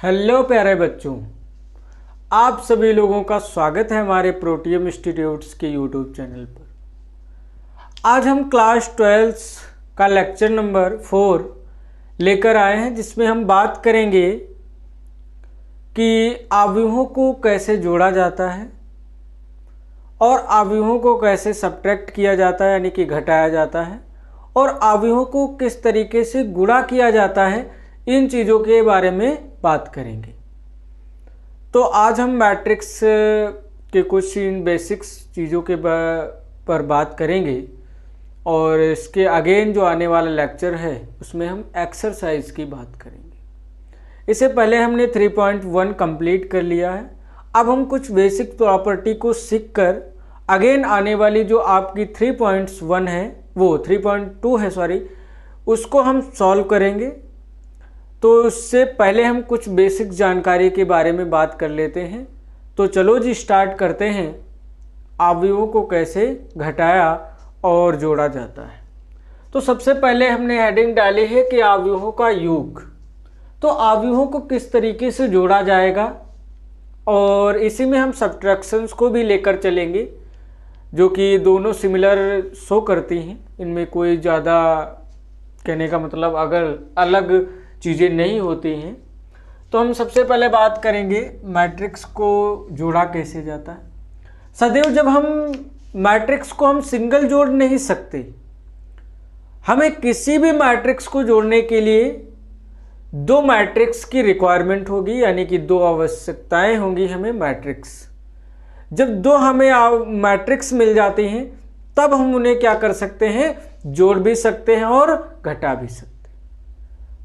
Hello प्यारे बच्चों, आप सभी लोगों का स्वागत है हमारे प्रोटियम इंस्टीट्यूट्स के यूट्यूब चैनल पर। आज हम क्लास 12 का लेक्चर नंबर 4 लेकर आए हैं, जिसमें हम बात करेंगे कि अवयवों को कैसे जोड़ा जाता है और अवयवों को कैसे सब्ट्रैक्ट किया जाता है, यानी कि घटाया जाता है, और अवयवों को किस तरीके से गुणा किया जाता है। इन चीज़ों के बारे में बात करेंगे। तो आज हम मैट्रिक्स के कुछ इन बेसिक्स चीज़ों के पर बात करेंगे, और इसके अगेन जो आने वाला लेक्चर है उसमें हम एक्सरसाइज की बात करेंगे। इससे पहले हमने 3.1 कंप्लीट कर लिया है। अब हम कुछ बेसिक प्रॉपर्टी को सीखकर अगेन आने वाली जो आपकी 3.1 है, वो 3.2 है सॉरी, उसको हम सॉल्व करेंगे। तो उससे पहले हम कुछ बेसिक जानकारी के बारे में बात कर लेते हैं। तो चलो जी स्टार्ट करते हैं। अवयवों को कैसे घटाया और जोड़ा जाता है। तो सबसे पहले हमने हेडिंग डाली है कि अवयवों का योग। तो अवयवों को किस तरीके से जोड़ा जाएगा, और इसी में हम सब्ट्रैक्शंस को भी लेकर चलेंगे, जो कि दोनों सिमिलर शो करती हैं। इनमें कोई ज़्यादा कहने का मतलब अगर अलग चीज़ें नहीं होती हैं। तो हम सबसे पहले बात करेंगे मैट्रिक्स को जोड़ा कैसे जाता है। सदैव जब हम मैट्रिक्स को हम सिंगल जोड़ नहीं सकते, हमें किसी भी मैट्रिक्स को जोड़ने के लिए दो मैट्रिक्स की रिक्वायरमेंट होगी, यानी कि दो आवश्यकताएं होंगी हमें मैट्रिक्स। जब दो हमें मैट्रिक्स मिल जाती हैं तब हम उन्हें क्या कर सकते हैं, जोड़ भी सकते हैं और घटा भी सकते हैं।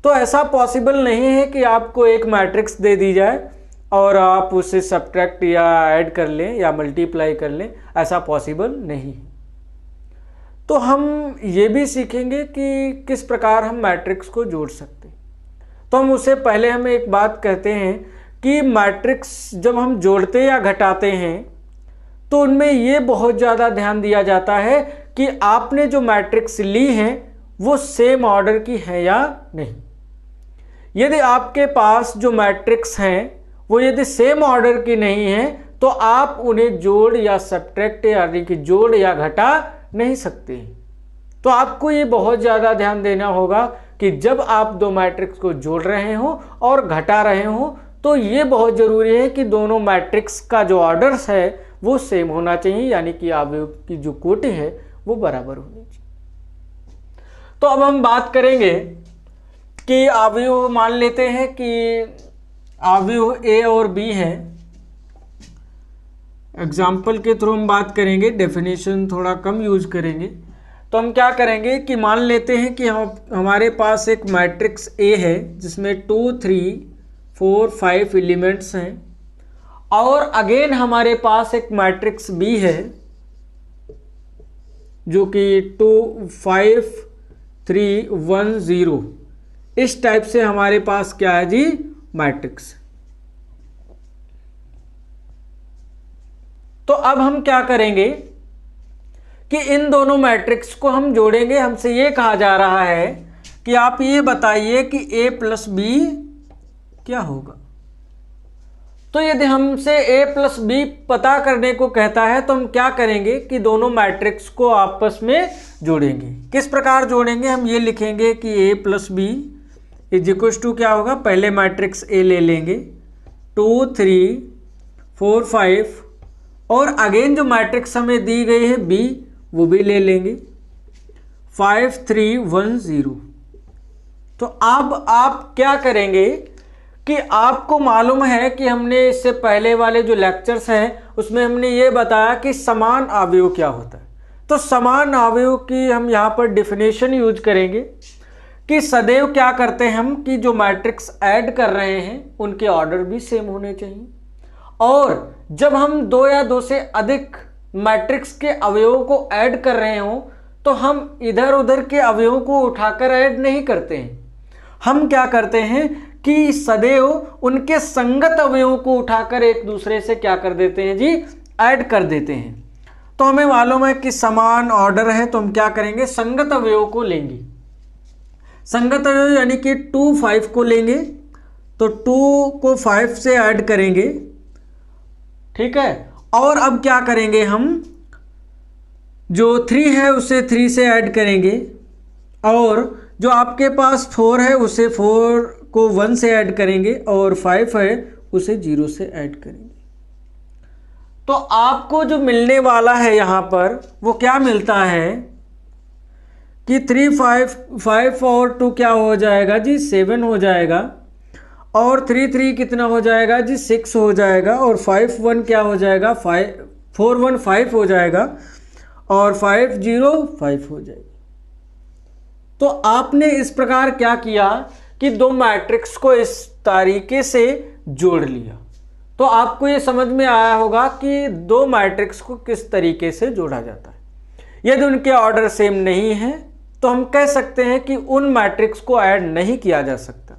तो ऐसा पॉसिबल नहीं है कि आपको एक मैट्रिक्स दे दी जाए और आप उसे सब्ट्रैक्ट या ऐड कर लें या मल्टीप्लाई कर लें, ऐसा पॉसिबल नहीं है। तो हम ये भी सीखेंगे कि किस प्रकार हम मैट्रिक्स को जोड़ सकते हैं। तो हम उससे पहले हम एक बात कहते हैं कि मैट्रिक्स जब हम जोड़ते या घटाते हैं तो उनमें ये बहुत ज़्यादा ध्यान दिया जाता है कि आपने जो मैट्रिक्स ली हैं वो सेम ऑर्डर की है या नहीं। यदि आपके पास जो मैट्रिक्स हैं वो यदि सेम ऑर्डर की नहीं है तो आप उन्हें जोड़ या सब्ट्रैक्ट यानी कि जोड़ या घटा नहीं सकते। तो आपको ये बहुत ज़्यादा ध्यान देना होगा कि जब आप दो मैट्रिक्स को जोड़ रहे हो और घटा रहे हो तो ये बहुत ज़रूरी है कि दोनों मैट्रिक्स का जो ऑर्डर्स है वो सेम होना चाहिए, यानी कि अवयव की जो कोटि है वो बराबर होनी चाहिए। तो अब हम बात करेंगे कि अवयव मान लेते हैं कि अवयव ए और बी है। एग्जाम्पल के थ्रू हम बात करेंगे, डेफिनेशन थोड़ा कम यूज करेंगे। तो हम क्या करेंगे कि मान लेते हैं कि हमारे पास एक मैट्रिक्स ए है जिसमें 2, 3, 4, 5 एलिमेंट्स हैं, और अगेन हमारे पास एक मैट्रिक्स बी है जो कि 2, 5, 3, 1, 0 इस टाइप से हमारे पास क्या है जी, मैट्रिक्स। तो अब हम क्या करेंगे कि इन दोनों मैट्रिक्स को हम जोड़ेंगे। हमसे ये कहा जा रहा है कि आप ये बताइए कि a प्लस बी क्या होगा। तो यदि हमसे a प्लस बी पता करने को कहता है तो हम क्या करेंगे कि दोनों मैट्रिक्स को आपस में जोड़ेंगे। किस प्रकार जोड़ेंगे, हम ये लिखेंगे कि a plus b is equal to क्या होगा, पहले मैट्रिक्स ए ले लेंगे 2, 3, 4, 5, और अगेन जो मैट्रिक्स हमें दी गई है बी वो भी ले लेंगे 5, 3, 1, 0। तो अब आप क्या करेंगे कि आपको मालूम है कि हमने इससे पहले वाले जो लेक्चर्स हैं उसमें हमने ये बताया कि समान अवयव क्या होता है। तो समान अवयव की हम यहाँ पर डिफिनेशन यूज करेंगे कि सदैव क्या करते हैं हम कि जो मैट्रिक्स ऐड कर रहे हैं उनके ऑर्डर भी सेम होने चाहिए, और जब हम दो या दो से अधिक मैट्रिक्स के अवयवों को ऐड कर रहे हों तो हम इधर उधर के अवयवों को उठाकर ऐड नहीं करते हैं। हम क्या करते हैं कि सदैव उनके संगत अवयवों को उठाकर एक दूसरे से क्या कर देते हैं जी, ऐड कर देते हैं। तो हमें मालूम है कि समान ऑर्डर है तो हम क्या करेंगे, संगत अवयवों को लेंगे। संगत अवयव यानी कि 2, 5 को लेंगे तो 2 को 5 से ऐड करेंगे, ठीक है। और अब क्या करेंगे, हम जो 3 है उसे 3 से ऐड करेंगे, और जो आपके पास 4 है उसे 4 को 1 से ऐड करेंगे, और 5 है उसे 0 से ऐड करेंगे। तो आपको जो मिलने वाला है यहाँ पर वो क्या मिलता है कि 3 5 और 2 क्या हो जाएगा जी, 7 हो जाएगा, और 3 3 कितना हो जाएगा जी, 6 हो जाएगा, और 5 1 क्या हो जाएगा, 4 1 5 हो जाएगा, और 5 0 5 हो जाएगी। तो आपने इस प्रकार क्या किया कि दो मैट्रिक्स को इस तरीके से जोड़ लिया। तो आपको ये समझ में आया होगा कि दो मैट्रिक्स को किस तरीके से जोड़ा जाता है। यदि उनके ऑर्डर सेम नहीं है तो हम कह सकते हैं कि उन मैट्रिक्स को ऐड नहीं किया जा सकता।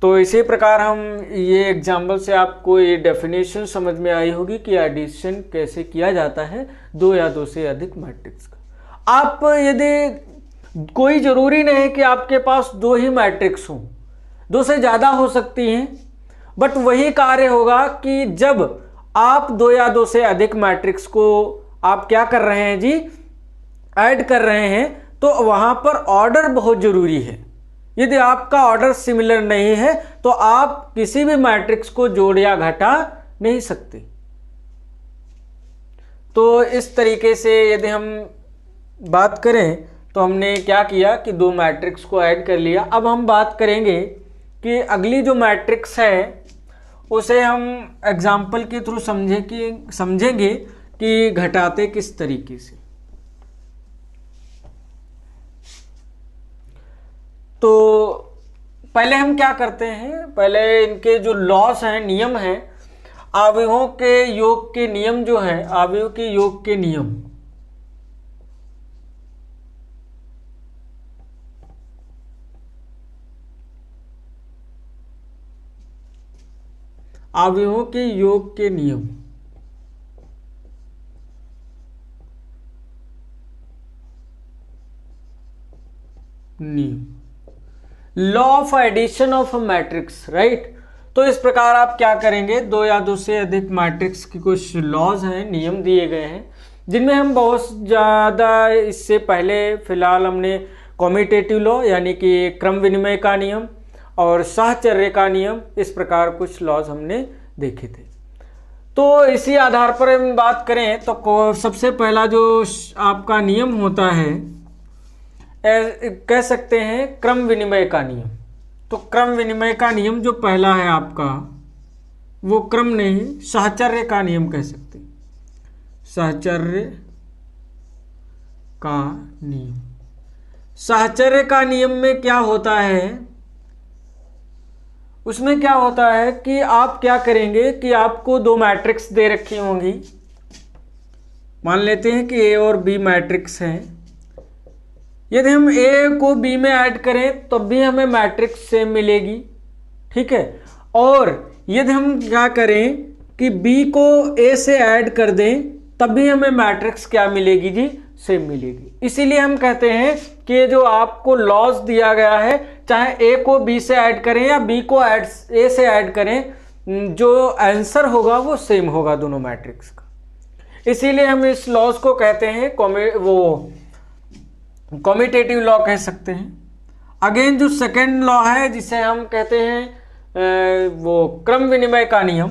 तो इसी प्रकार हम ये एग्जाम्पल से आपको ये डेफिनेशन समझ में आई होगी कि एडिशन कैसे किया जाता है दो या दो से अधिक मैट्रिक्स का। आप यदि कोई ज़रूरी नहीं कि आपके पास दो ही मैट्रिक्स हों, दो से ज़्यादा हो सकती हैं, बट वही कार्य होगा कि जब आप दो या दो से अधिक मैट्रिक्स को आप क्या कर रहे हैं जी, ऐड कर रहे हैं, तो वहाँ पर ऑर्डर बहुत ज़रूरी है। यदि आपका ऑर्डर सिमिलर नहीं है तो आप किसी भी मैट्रिक्स को जोड़ या घटा नहीं सकते। तो इस तरीके से यदि हम बात करें तो हमने क्या किया कि दो मैट्रिक्स को ऐड कर लिया। अब हम बात करेंगे कि अगली जो मैट्रिक्स है उसे हम एग्जाम्पल के थ्रू समझेंगे कि घटाते किस तरीके से। तो पहले हम क्या करते हैं, पहले इनके जो लॉस हैं, नियम हैं, अवयवों के योग के नियम जो है, अवयव के योग के नियम, अवयवों के योग के नियम, law of addition of a matrix, right. तो इस प्रकार आप क्या करेंगे, दो या दो से अधिक मैट्रिक्स की कुछ लॉज हैं, नियम दिए गए हैं, जिनमें हम बहुत ज़्यादा इससे पहले फिलहाल हमने कॉम्यूटेटिव लॉ यानी कि क्रम विनिमय का नियम और साहचर्य का नियम, इस प्रकार कुछ लॉज हमने देखे थे। तो इसी आधार पर हम बात करें तो सबसे पहला जो आपका नियम होता है, कह सकते हैं क्रम विनिमय का नियम। तो क्रम विनिमय का नियम जो पहला है आपका, वो क्रम नहीं, साहचर्य का नियम कह सकते हैं, साहचर्य का नियम। साहचर्य का नियम में क्या होता है, उसमें क्या होता है कि आप क्या करेंगे कि आपको दो मैट्रिक्स दे रखी होंगी, मान लेते हैं कि ए और बी मैट्रिक्स हैं। यदि हम ए को बी में ऐड करें तब भी हमें मैट्रिक्स सेम मिलेगी, ठीक है। और यदि हम क्या करें कि बी को ए से ऐड कर दें तब भी हमें मैट्रिक्स क्या मिलेगी जी, सेम मिलेगी। इसीलिए हम कहते हैं कि जो आपको लॉज दिया गया है, चाहे ए को बी से ऐड करें या बी को ए से ऐड करें, जो आंसर होगा वो सेम होगा दोनों मैट्रिक्स का। इसीलिए हम इस लॉज को कहते हैं कॉम्यूटेटिव लॉ कह सकते हैं। अगेन जो सेकेंड लॉ है जिसे हम कहते हैं वो क्रम विनिमय का नियम,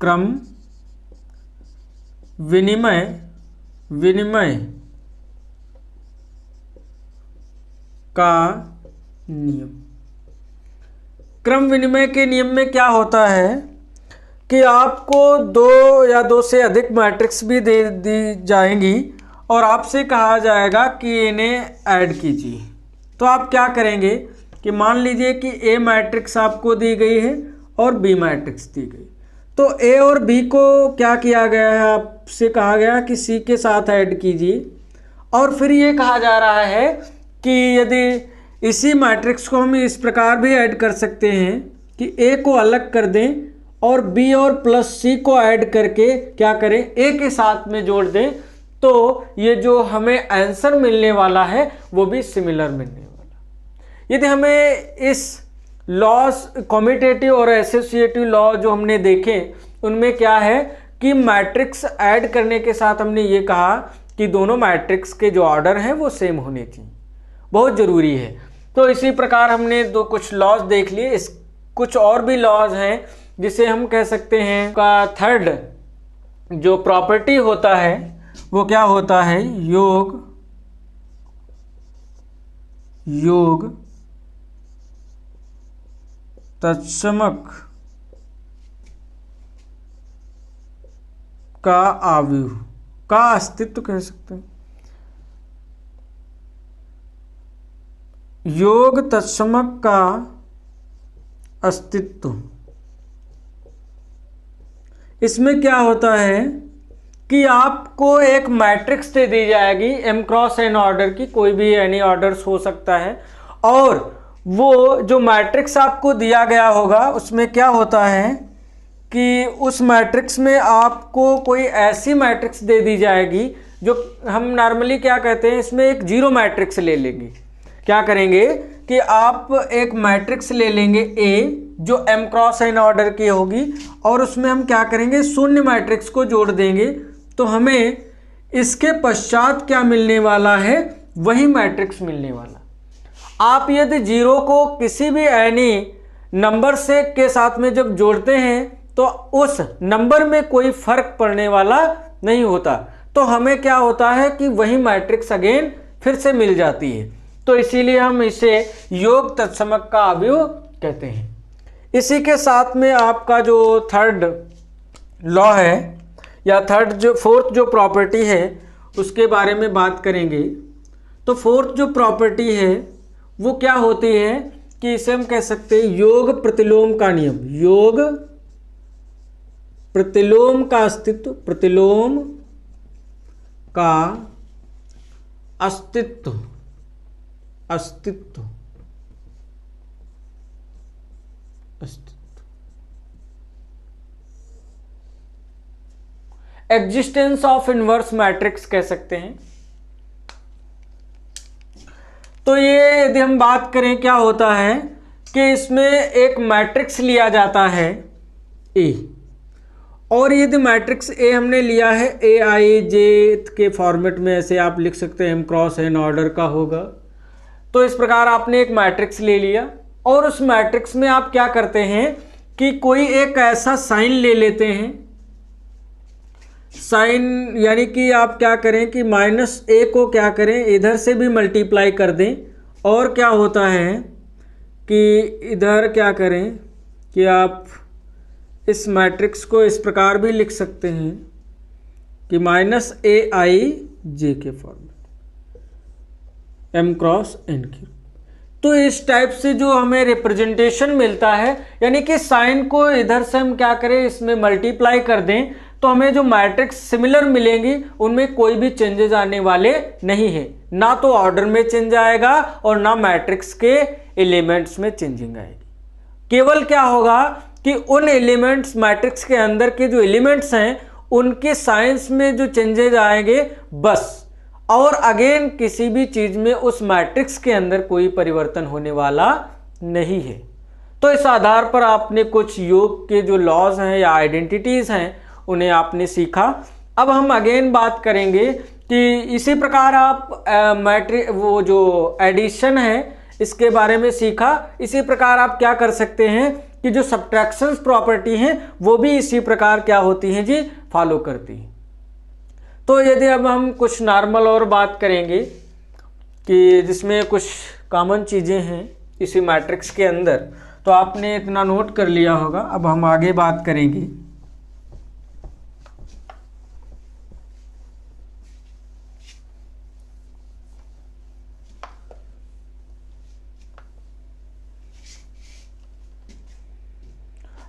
क्रम विनिमय का नियम। क्रम विनिमय के नियम में क्या होता है कि आपको दो या दो से अधिक मैट्रिक्स भी दे दी जाएंगी और आपसे कहा जाएगा कि इन्हें ऐड कीजिए। तो आप क्या करेंगे कि मान लीजिए कि ए मैट्रिक्स आपको दी गई है और बी मैट्रिक्स दी गई, तो ए और बी को क्या किया गया है, आपसे कहा गया कि सी के साथ ऐड कीजिए। और फिर ये कहा जा रहा है कि यदि इसी मैट्रिक्स को हम इस प्रकार भी ऐड कर सकते हैं कि ए को अलग कर दें और बी और प्लस सी को ऐड करके क्या करें, ए के साथ में जोड़ दें, तो ये जो हमें आंसर मिलने वाला है वो भी सिमिलर मिलने वाला। यदि हमें इस लॉस कॉम्यूटेटिव और एसोसिएटिव लॉ जो हमने देखे उनमें क्या है कि मैट्रिक्स ऐड करने के साथ हमने ये कहा कि दोनों मैट्रिक्स के जो ऑर्डर हैं वो सेम होने चाहिए, बहुत ज़रूरी है। तो इसी प्रकार हमने कुछ लॉज देख लिए। इस कुछ और भी लॉज हैं जिसे हम कह सकते हैं का थर्ड जो प्रॉपर्टी होता है वो क्या होता है, योग तत्समक का अवयव का अस्तित्व कह सकते हैं। योग तत्समक का अस्तित्व, इसमें क्या होता है कि आपको एक मैट्रिक्स दे दी जाएगी m क्रॉस n ऑर्डर की, कोई भी एनी ऑर्डर्स हो सकता है, और वो जो मैट्रिक्स आपको दिया गया होगा उसमें क्या होता है कि उस मैट्रिक्स में आपको कोई ऐसी मैट्रिक्स दे दी जाएगी जो हम नॉर्मली क्या कहते हैं, इसमें एक जीरो मैट्रिक्स ले लेंगे। क्या करेंगे कि आप एक मैट्रिक्स ले लेंगे A जो m क्रॉस n ऑर्डर की होगी, और उसमें हम क्या करेंगे, शून्य मैट्रिक्स को जोड़ देंगे, तो हमें इसके पश्चात क्या मिलने वाला है, वही मैट्रिक्स मिलने वाला। आप यदि जीरो को किसी भी एनी नंबर से के साथ में जब जोड़ते हैं तो उस नंबर में कोई फर्क पड़ने वाला नहीं होता, तो हमें क्या होता है कि वही मैट्रिक्स अगेन फिर से मिल जाती है। तो इसीलिए हम इसे योग तत्समक का अवयव कहते हैं। इसी के साथ में आपका जो थर्ड लॉ है या फोर्थ जो प्रॉपर्टी है उसके बारे में बात करेंगे। तो फोर्थ जो प्रॉपर्टी है वो क्या होती है कि इसे हम कह सकते हैं योग प्रतिलोम का नियम। योग प्रतिलोम का अस्तित्व, प्रतिलोम का अस्तित्व, एग्जिस्टेंस ऑफ इनवर्स मैट्रिक्स कह सकते हैं। तो ये यदि हम बात करें क्या होता है कि इसमें एक मैट्रिक्स लिया जाता है A, और यदि मैट्रिक्स A हमने लिया है Aij के फॉर्मेट में, ऐसे आप लिख सकते हैं m क्रॉस n ऑर्डर का होगा। तो इस प्रकार आपने एक मैट्रिक्स ले लिया और उस मैट्रिक्स में आप क्या करते हैं कि कोई एक ऐसा साइन ले लेते हैं, साइन यानी कि आप क्या करें कि -a को क्या करें इधर से भी मल्टीप्लाई कर दें, और क्या होता है कि इधर क्या करें कि आप इस मैट्रिक्स को इस प्रकार भी लिख सकते हैं कि -aij के फॉर्म में m क्रॉस n की। तो इस टाइप से जो हमें रिप्रेजेंटेशन मिलता है, यानी कि साइन को इधर से हम क्या करें इसमें मल्टीप्लाई कर दें, तो हमें जो मैट्रिक्स सिमिलर मिलेंगी उनमें कोई भी चेंजेस आने वाले नहीं है, ना तो ऑर्डर में चेंज आएगा और ना मैट्रिक्स के एलिमेंट्स में चेंजिंग आएगी। केवल क्या होगा कि उन एलिमेंट्स मैट्रिक्स के अंदर के जो एलिमेंट्स हैं उनके साइंस में जो चेंजेस आएंगे बस, और अगेन किसी भी चीज में उस मैट्रिक्स के अंदर कोई परिवर्तन होने वाला नहीं है। तो इस आधार पर आपने कुछ योग के जो लॉज हैं या आइडेंटिटीज हैं उन्हें आपने सीखा। अब हम अगेन बात करेंगे कि इसी प्रकार आप वो जो एडिशन है इसके बारे में सीखा। इसी प्रकार आप क्या कर सकते हैं कि जो सब्ट्रैक्शंस प्रॉपर्टी हैं वो भी इसी प्रकार क्या होती हैं जी, फॉलो करती हैं। तो यदि अब हम कुछ नॉर्मल और बात करेंगे कि जिसमें कुछ कॉमन चीज़ें हैं इसी मैट्रिक्स के अंदर, तो आपने इतना नोट कर लिया होगा। अब हम आगे बात करेंगे।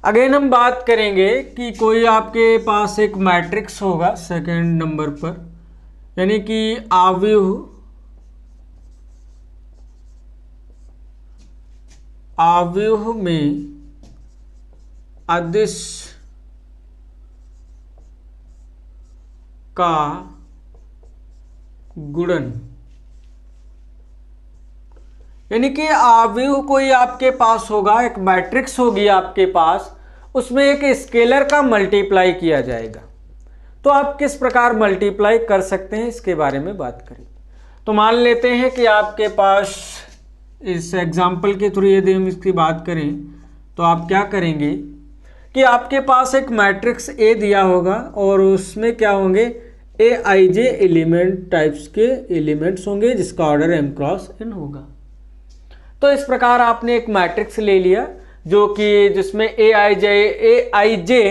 अगेन हम बात करेंगे कि कोई आपके पास एक मैट्रिक्स होगा सेकंड नंबर पर, यानी कि आव्यूह में अदिश का गुणन यानी कि अवयव कोई आपके पास होगा, एक मैट्रिक्स होगी आपके पास, उसमें एक स्केलर का मल्टीप्लाई किया जाएगा। तो आप किस प्रकार मल्टीप्लाई कर सकते हैं इसके बारे में बात करें। तो मान लेते हैं कि आपके पास इस एग्जाम्पल के थ्रू यदि हम इसकी बात करें तो आप क्या करेंगे कि आपके पास एक मैट्रिक्स ए दिया होगा और उसमें क्या होंगे ए आई जे एलिमेंट टाइप्स के एलिमेंट्स होंगे जिसका ऑर्डर m क्रॉस n होगा। तो इस प्रकार आपने एक मैट्रिक्स ले लिया जो कि जिसमें ए आई जे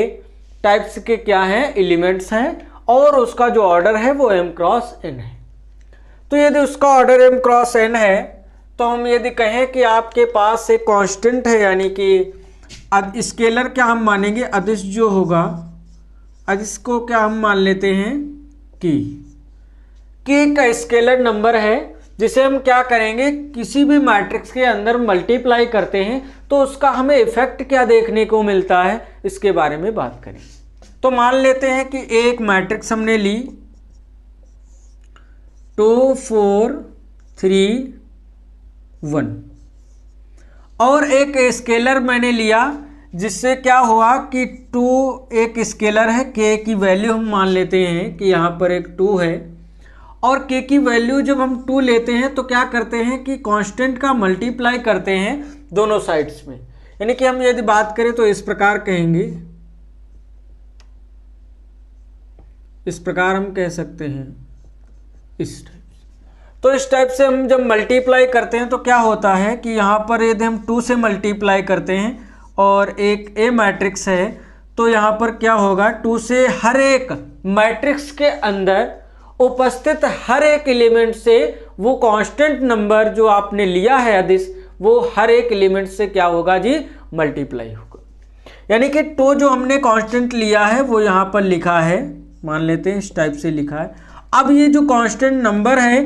टाइप्स के क्या हैं एलिमेंट्स हैं और उसका जो ऑर्डर है वो m क्रॉस n है। तो यदि उसका ऑर्डर m क्रॉस n है तो हम यदि कहें कि आपके पास एक कांस्टेंट है, यानी कि स्केलर क्या हम मानेंगे, अदिश जो होगा, अदिश को क्या हम मान लेते हैं कि का स्केलर नंबर है जिसे हम क्या करेंगे किसी भी मैट्रिक्स के अंदर मल्टीप्लाई करते हैं तो उसका हमें इफेक्ट क्या देखने को मिलता है इसके बारे में बात करें। तो मान लेते हैं कि एक मैट्रिक्स हमने ली 2 4 3 1 और एक स्केलर मैंने लिया जिससे क्या हुआ कि 2 एक स्केलर है, k की वैल्यू हम मान लेते हैं कि यहाँ पर एक 2 है और k की वैल्यू जब हम 2 लेते हैं तो क्या करते हैं कि कांस्टेंट का मल्टीप्लाई करते हैं दोनों साइड्स में। यानी कि हम यदि बात करें तो इस प्रकार कहेंगे, इस प्रकार हम कह सकते हैं इस टाइप। तो इस टाइप से हम जब मल्टीप्लाई करते हैं तो क्या होता है कि यहाँ पर यदि हम 2 से मल्टीप्लाई करते हैं और एक ए मैट्रिक्स है तो यहाँ पर क्या होगा 2 से हर एक मैट्रिक्स के अंदर उपस्थित हर एक एलिमेंट से वो कांस्टेंट नंबर जो आपने लिया है अदिश वो हर एक एलिमेंट से क्या होगा जी मल्टीप्लाई होगा। यानी कि 2 जो हमने कांस्टेंट लिया है वो यहाँ पर लिखा है, मान लेते हैं इस टाइप से लिखा है। अब ये जो कांस्टेंट नंबर है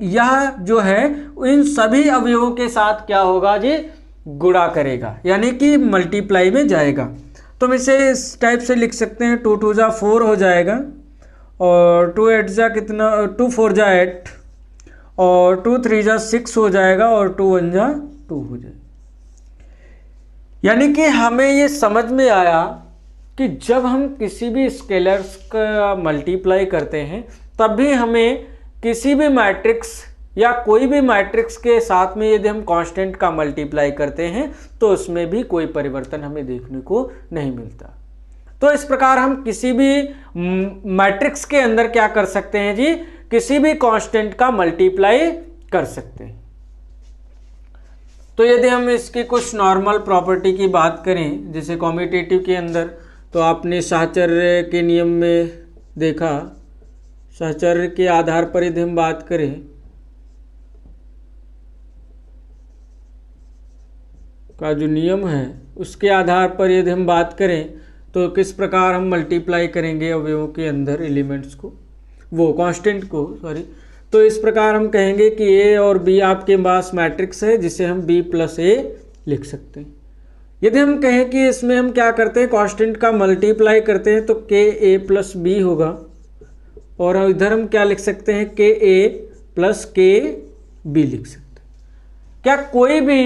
यह जो है इन सभी अवयवों के साथ क्या होगा जी गुणा करेगा, यानी कि मल्टीप्लाई में जाएगा। तो हम इसे इस टाइप से लिख सकते हैं 2 2 जा 4 हो जाएगा और 2 8 जा कितना 2 4 जा 8 और 2 3 जा 6 हो जाएगा और 2 1 जा 2 हो जाएगा। यानी कि हमें ये समझ में आया कि जब हम किसी भी स्केलर्स का मल्टीप्लाई करते हैं तब भी हमें किसी भी मैट्रिक्स या कोई भी मैट्रिक्स के साथ में यदि हम कांस्टेंट का मल्टीप्लाई करते हैं तो उसमें भी कोई परिवर्तन हमें देखने को नहीं मिलता। तो इस प्रकार हम किसी भी मैट्रिक्स के अंदर क्या कर सकते हैं जी किसी भी कांस्टेंट का मल्टीप्लाई कर सकते हैं। तो यदि हम इसकी कुछ नॉर्मल प्रॉपर्टी की बात करें जैसे कॉम्यूटेटिव के अंदर, तो आपने साहचर्य के नियम में देखा, साहचर्य के आधार पर यदि हम बात करें का जो नियम है उसके आधार पर यदि हम बात करें तो किस प्रकार हम मल्टीप्लाई करेंगे अवयवों के अंदर एलिमेंट्स को, वो कांस्टेंट को सॉरी। तो इस प्रकार हम कहेंगे कि ए और बी आपके पास मैट्रिक्स है जिसे हम b प्लस ए लिख सकते हैं। यदि हम कहें कि इसमें हम क्या करते हैं कांस्टेंट का मल्टीप्लाई करते हैं तो के ए प्लस बी होगा और इधर हम क्या लिख सकते हैं के ए प्लस के बी लिख सकते हैं। क्या कोई भी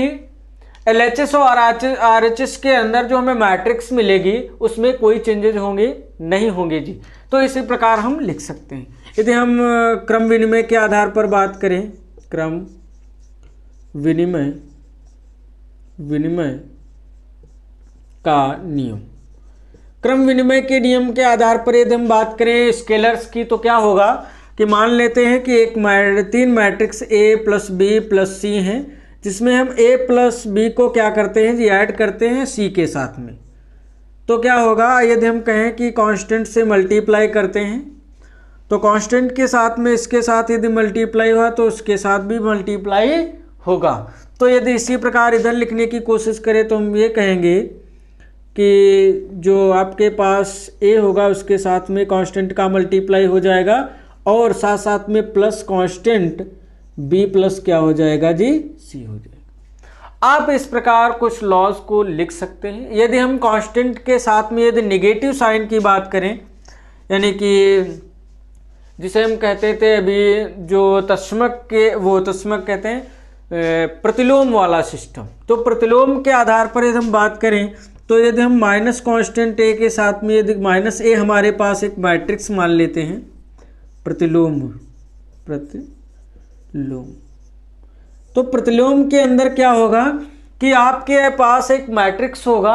LHS और RHS के अंदर जो हमें मैट्रिक्स मिलेगी उसमें कोई चेंजेस होंगे नहीं होंगे जी। तो इसी प्रकार हम लिख सकते हैं। यदि हम क्रम विनिमय के आधार पर बात करें, क्रम विनिमय का नियम, क्रम विनिमय के नियम के आधार पर यदि हम बात करें स्केलर्स की तो क्या होगा कि मान लेते हैं कि एक 3 matrix A plus B plus C हैं जिसमें हम A प्लस B को क्या करते हैं जी ऐड करते हैं C के साथ में। तो क्या होगा यदि हम कहें कि कांस्टेंट से मल्टीप्लाई करते हैं तो कांस्टेंट के साथ में इसके साथ यदि मल्टीप्लाई हुआ तो उसके साथ भी मल्टीप्लाई होगा। तो यदि इसी प्रकार इधर लिखने की कोशिश करें तो हम ये कहेंगे कि जो आपके पास A होगा उसके साथ में कांस्टेंट का मल्टीप्लाई हो जाएगा और साथ साथ में प्लस कांस्टेंट B प्लस क्या हो जाएगा जी C हो जाएगा। आप इस प्रकार कुछ लॉज को लिख सकते हैं। यदि हम कांस्टेंट के साथ में यदि नेगेटिव साइन की बात करें, यानी कि जिसे हम कहते थे अभी जो तस्मक के वो तस्मक कहते हैं प्रतिलोम वाला सिस्टम। तो प्रतिलोम के आधार पर यदि हम बात करें तो यदि हम माइनस कांस्टेंट ए के साथ में यदि माइनस ए हमारे पास एक मैट्रिक्स मान लेते हैं, प्रतिलोम तो प्रतिलोम के अंदर क्या होगा कि आपके पास एक मैट्रिक्स होगा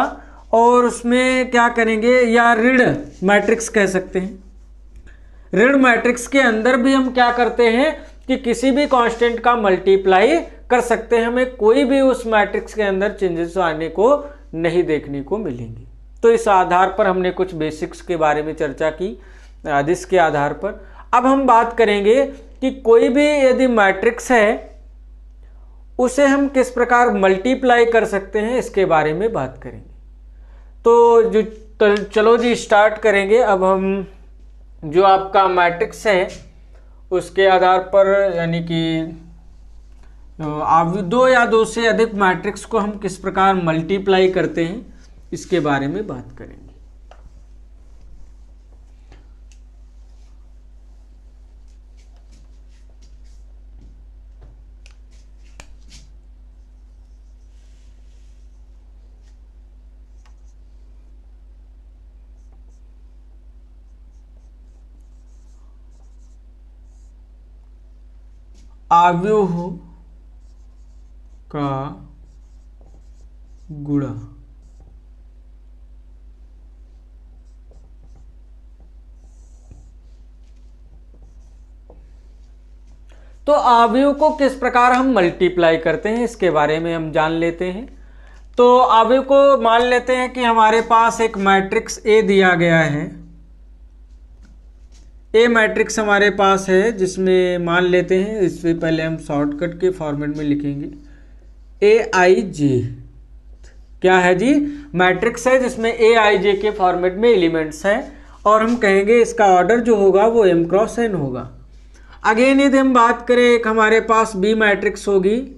और उसमें क्या करेंगे, या ऋण मैट्रिक्स कह सकते हैं। ऋण मैट्रिक्स के अंदर भी हम क्या करते हैं कि किसी भी कांस्टेंट का मल्टीप्लाई कर सकते हैं, हमें कोई भी उस मैट्रिक्स के अंदर चेंजेस आने को नहीं देखने को मिलेंगे। तो इस आधार पर हमने कुछ बेसिक्स के बारे में चर्चा की आदिश के आधार पर। अब हम बात करेंगे कि कोई भी यदि मैट्रिक्स है उसे हम किस प्रकार मल्टीप्लाई कर सकते हैं, इसके बारे में बात करेंगे। तो चलो जी स्टार्ट करेंगे। अब हम जो आपका मैट्रिक्स है उसके आधार पर, यानी कि आप दो या दो से अधिक मैट्रिक्स को हम किस प्रकार मल्टीप्लाई करते हैं, इसके बारे में बात करेंगे। आव्यूह का गुणा। तो आव्यूह को किस प्रकार हम मल्टीप्लाई करते हैं, इसके बारे में हम जान लेते हैं। तो आव्यूह को मान लेते हैं कि हमारे पास एक मैट्रिक्स ए दिया गया है। ए मैट्रिक्स हमारे पास है, जिसमें मान लेते हैं, इससे पहले हम शॉर्टकट के फॉर्मेट में लिखेंगे ए आई जे। क्या है जी, मैट्रिक्स है जिसमें ए आई जे के फॉर्मेट में एलिमेंट्स हैं, और हम कहेंगे इसका ऑर्डर जो होगा वो m क्रॉस n होगा। अगेन यदि हम बात करें, एक हमारे पास बी मैट्रिक्स होगी,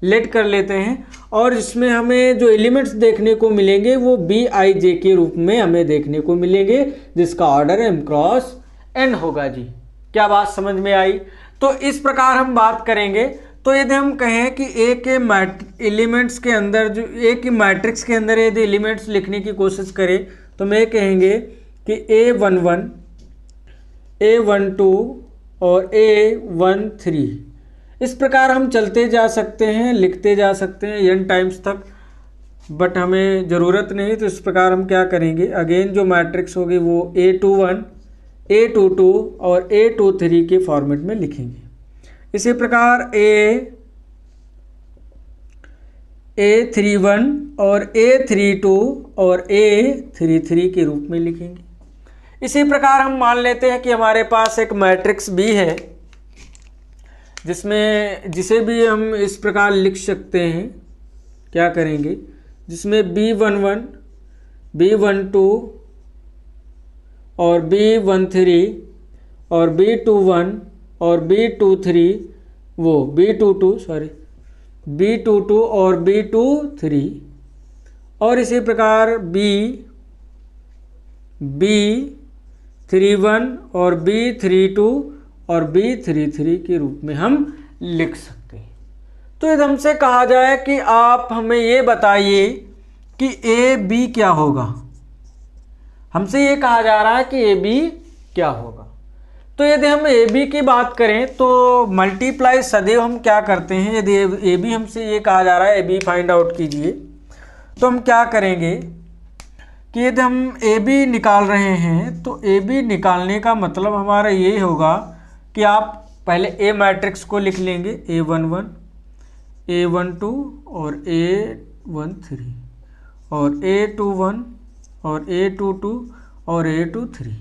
लेट कर लेते हैं, और इसमें हमें जो एलिमेंट्स देखने को मिलेंगे वो बी आई जे के रूप में हमें देखने को मिलेंगे, जिसका ऑर्डर m क्रॉस n होगा जी। क्या बात समझ में आई? तो इस प्रकार हम बात करेंगे। तो यदि हम कहें कि ए के एलिमेंट्स के अंदर, जो ए की मैट्रिक्स के अंदर यदि एलिमेंट्स लिखने की कोशिश करें तो मैं कहेंगे कि A11, A12 और A13, इस प्रकार हम चलते जा सकते हैं, लिखते जा सकते हैं n टाइम्स तक, बट हमें ज़रूरत नहीं। तो इस प्रकार हम क्या करेंगे, अगेन जो मैट्रिक्स होगी वो A21, A22 और A23 के फॉर्मेट में लिखेंगे। इसी प्रकार A31 और A32 और A33 के रूप में लिखेंगे। इसी प्रकार हम मान लेते हैं कि हमारे पास एक मैट्रिक्स B है, जिसे भी हम इस प्रकार लिख सकते हैं। क्या करेंगे, जिसमें B11, B12 और B13 और B21 और B23 B22 और B23, और इसी प्रकार B31 और B32 और B33 के रूप में हम लिख सकते हैं। तो यदि हमसे कहा जाए कि आप हमें ये बताइए कि ए बी क्या होगा, हमसे ये कहा जा रहा है कि ए बी क्या होगा। तो यदि हम ए बी की बात करें तो मल्टीप्लाई सदैव हम क्या करते हैं, यदि ए बी हमसे ये कहा जा रहा है ए बी फाइंड आउट कीजिए, तो हम क्या करेंगे कि यदि हम ए बी निकाल रहे हैं तो ए बी निकालने का मतलब हमारा ये होगा कि आप पहले ए मैट्रिक्स को लिख लेंगे, A11, A12 और A13 और A21 और A22 और A23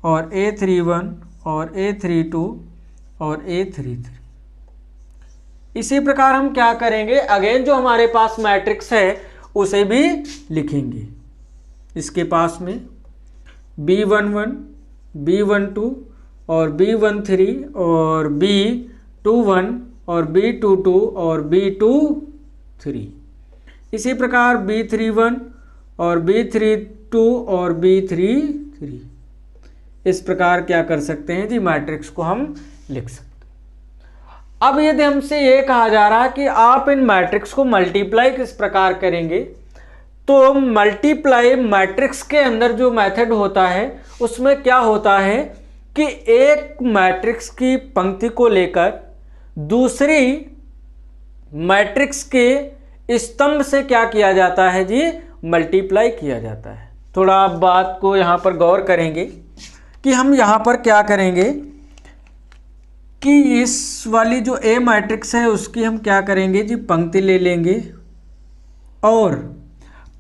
और A31 और A32 और A33। इसी प्रकार हम क्या करेंगे, अगेन जो हमारे पास मैट्रिक्स है उसे भी लिखेंगे। इसके पास में B11, B12 और B13 और B21 और B22 और B23। इसी प्रकार B31 और B32 और B33। इस प्रकार क्या कर सकते हैं जी, मैट्रिक्स को हम लिख सकते हैं। अब यदि हमसे ये कहा जा रहा है कि आप इन मैट्रिक्स को मल्टीप्लाई किस प्रकार करेंगे, तो मल्टीप्लाई मैट्रिक्स के अंदर जो मेथड होता है उसमें क्या होता है कि एक मैट्रिक्स की पंक्ति को लेकर दूसरी मैट्रिक्स के स्तंभ से क्या किया जाता है जी, मल्टीप्लाई किया जाता है। थोड़ा आप बात को यहाँ पर गौर करेंगे कि हम यहाँ पर क्या करेंगे कि इस वाली जो ए मैट्रिक्स है उसकी हम क्या करेंगे जी, पंक्ति ले लेंगे और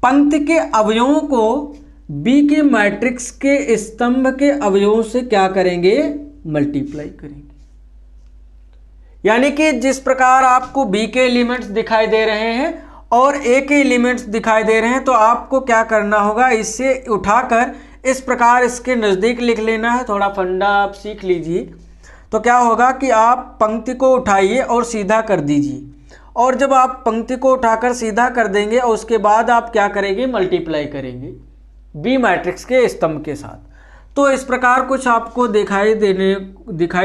पंक्ति के अवयवों को बी के मैट्रिक्स के स्तंभ के अवयवों से क्या करेंगे, मल्टीप्लाई करेंगे। यानी कि जिस प्रकार आपको बी के एलिमेंट्स दिखाई दे रहे हैं और ए के एलिमेंट्स दिखाई दे रहे हैं, तो आपको क्या करना होगा, इससे उठाकर इस प्रकार इसके नज़दीक लिख लेना है। थोड़ा फंडा आप सीख लीजिए। तो क्या होगा कि आप पंक्ति को उठाइए और सीधा कर दीजिए, और जब आप पंक्ति को उठाकर सीधा कर देंगे और उसके बाद आप क्या करेंगे, मल्टीप्लाई करेंगे बी मैट्रिक्स के स्तंभ के साथ। तो इस प्रकार कुछ आपको दिखाई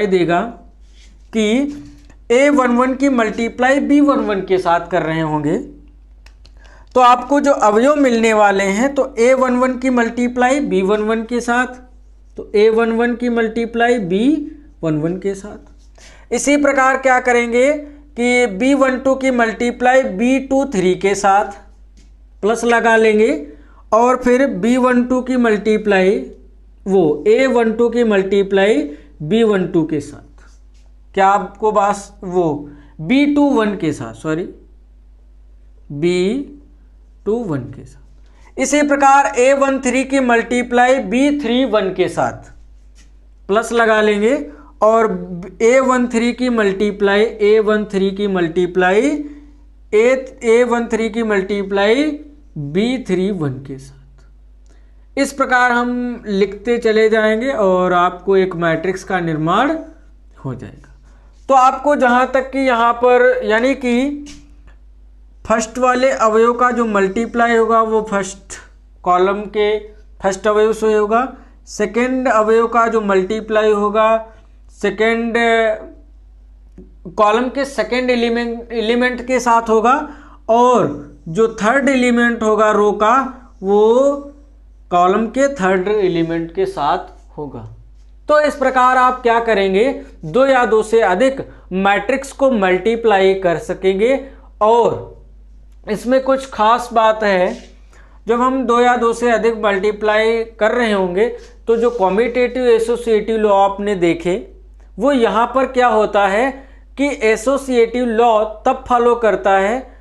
देगा कि A11 की मल्टीप्लाई B11 के साथ कर रहे होंगे, तो आपको जो अवयव मिलने वाले हैं तो A11 की मल्टीप्लाई B11 के साथ, तो A11 की मल्टीप्लाई B11 के साथ। इसी प्रकार क्या करेंगे कि B12 की मल्टीप्लाई B23 के साथ प्लस लगा लेंगे, और फिर B12 की मल्टीप्लाई A12 की मल्टीप्लाई B12 के साथ, क्या आपको बस वो B21 के साथ, सॉरी B21 के साथ। इसी प्रकार A13 की मल्टीप्लाई B31 के साथ प्लस लगा लेंगे, और A13 की मल्टीप्लाई B31 के साथ। इस प्रकार हम लिखते चले जाएंगे और आपको एक मैट्रिक्स का निर्माण हो जाएगा। तो आपको जहाँ तक कि यहाँ पर यानी कि फर्स्ट वाले अवयव का जो मल्टीप्लाई होगा वो फर्स्ट कॉलम के फर्स्ट अवयव से होगा, सेकेंड अवयव का जो मल्टीप्लाई होगा सेकेंड कॉलम के सेकेंड एलिमेंट के साथ होगा, और जो थर्ड एलिमेंट होगा रो का वो कॉलम के थर्ड एलिमेंट के साथ होगा। तो इस प्रकार आप क्या करेंगे, दो या दो से अधिक मैट्रिक्स को मल्टीप्लाई कर सकेंगे। और इसमें कुछ खास बात है, जब हम दो या दो से अधिक मल्टीप्लाई कर रहे होंगे तो जो कॉम्यूटेटिव एसोसिएटिव लॉ आपने देखे वो यहाँ पर क्या होता है कि एसोसिएटिव लॉ तब फॉलो करता है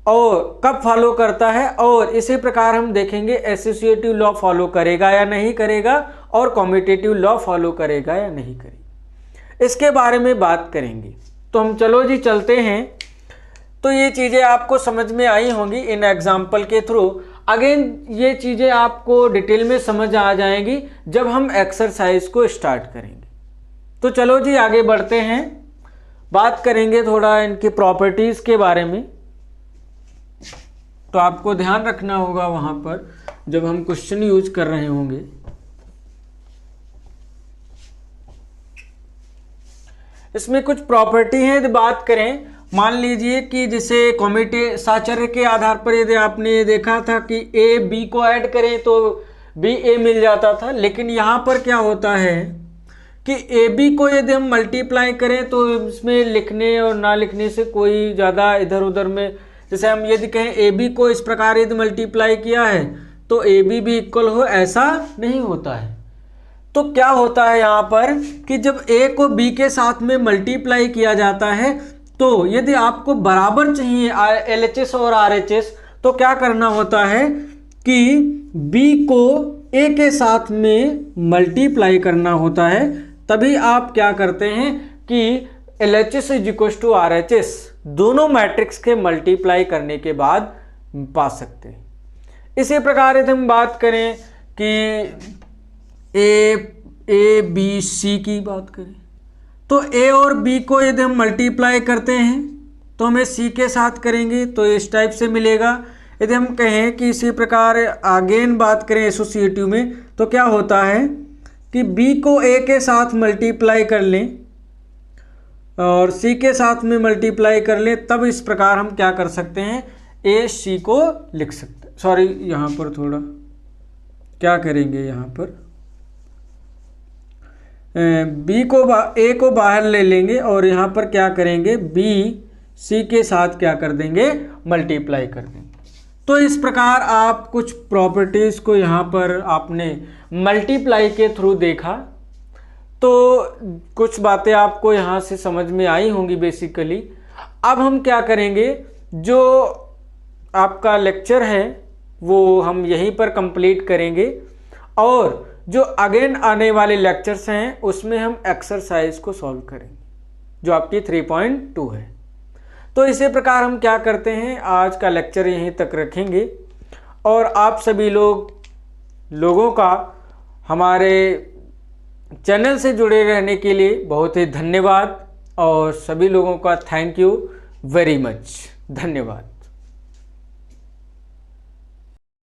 और कब फॉलो करता है, और इसी प्रकार हम देखेंगे एसोसिएटिव लॉ फॉलो करेगा या नहीं करेगा और कॉम्यूटेटिव लॉ फॉलो करेगा या नहीं करेगा, इसके बारे में बात करेंगे। तो हम चलो जी चलते हैं। तो ये चीज़ें आपको समझ में आई होंगी इन एग्जाम्पल के थ्रू। अगेन ये चीज़ें आपको डिटेल में समझ आ जाएंगी जब हम एक्सरसाइज को स्टार्ट करेंगे। तो चलो जी आगे बढ़ते हैं, बात करेंगे थोड़ा इनकी प्रॉपर्टीज़ के बारे में। तो आपको ध्यान रखना होगा वहाँ पर जब हम क्वेश्चन यूज कर रहे होंगे। इसमें कुछ प्रॉपर्टी है, यदि बात करें मान लीजिए कि जैसे कॉम्यूटेटिव साहचर्य के आधार पर यदि आपने देखा था कि ए बी को ऐड करें तो बी ए मिल जाता था, लेकिन यहाँ पर क्या होता है कि ए बी को यदि हम मल्टीप्लाई करें तो इसमें लिखने और ना लिखने से कोई ज़्यादा इधर उधर में, जैसे हम यदि कहें ए बी को इस प्रकार यदि मल्टीप्लाई किया है तो ए बी भी इक्वल हो, ऐसा नहीं होता है। तो क्या होता है यहाँ पर कि जब ए को बी के साथ में मल्टीप्लाई किया जाता है तो यदि आपको बराबर चाहिए LHS और RHS तो क्या करना होता है कि B को A के साथ में मल्टीप्लाई करना होता है, तभी आप क्या करते हैं कि LHS = RHS दोनों मैट्रिक्स के मल्टीप्लाई करने के बाद पा सकते हैं। इसी प्रकार यदि हम बात करें कि A B C की बात करें तो A और B को यदि हम मल्टीप्लाई करते हैं तो हमें C के साथ करेंगे तो इस टाइप से मिलेगा। यदि हम कहें कि इसी प्रकार अगेन बात करें एसोसिएटिव में तो क्या होता है कि B को A के साथ मल्टीप्लाई कर लें और सी के साथ में मल्टीप्लाई कर ले, तब इस प्रकार हम क्या कर सकते हैं, ए सी को लिख सकते हैं। सॉरी, यहाँ पर थोड़ा क्या करेंगे, यहाँ पर बी को ए को बाहर ले लेंगे और यहाँ पर क्या करेंगे, बी सी के साथ क्या कर देंगे, मल्टीप्लाई कर देंगे। तो इस प्रकार आप कुछ प्रॉपर्टीज़ को यहाँ पर आपने मल्टीप्लाई के थ्रू देखा, तो कुछ बातें आपको यहाँ से समझ में आई होंगी बेसिकली। अब हम क्या करेंगे, जो आपका लेक्चर है वो हम यहीं पर कंप्लीट करेंगे और जो अगेन आने वाले लेक्चर्स हैं उसमें हम एक्सरसाइज को सॉल्व करेंगे जो आपकी 3.2 है। तो इसी प्रकार हम क्या करते हैं, आज का लेक्चर यहीं तक रखेंगे और आप सभी लोगों का हमारे चैनल से जुड़े रहने के लिए बहुत ही धन्यवाद और सभी लोगों का थैंक यू वेरी मच। धन्यवाद।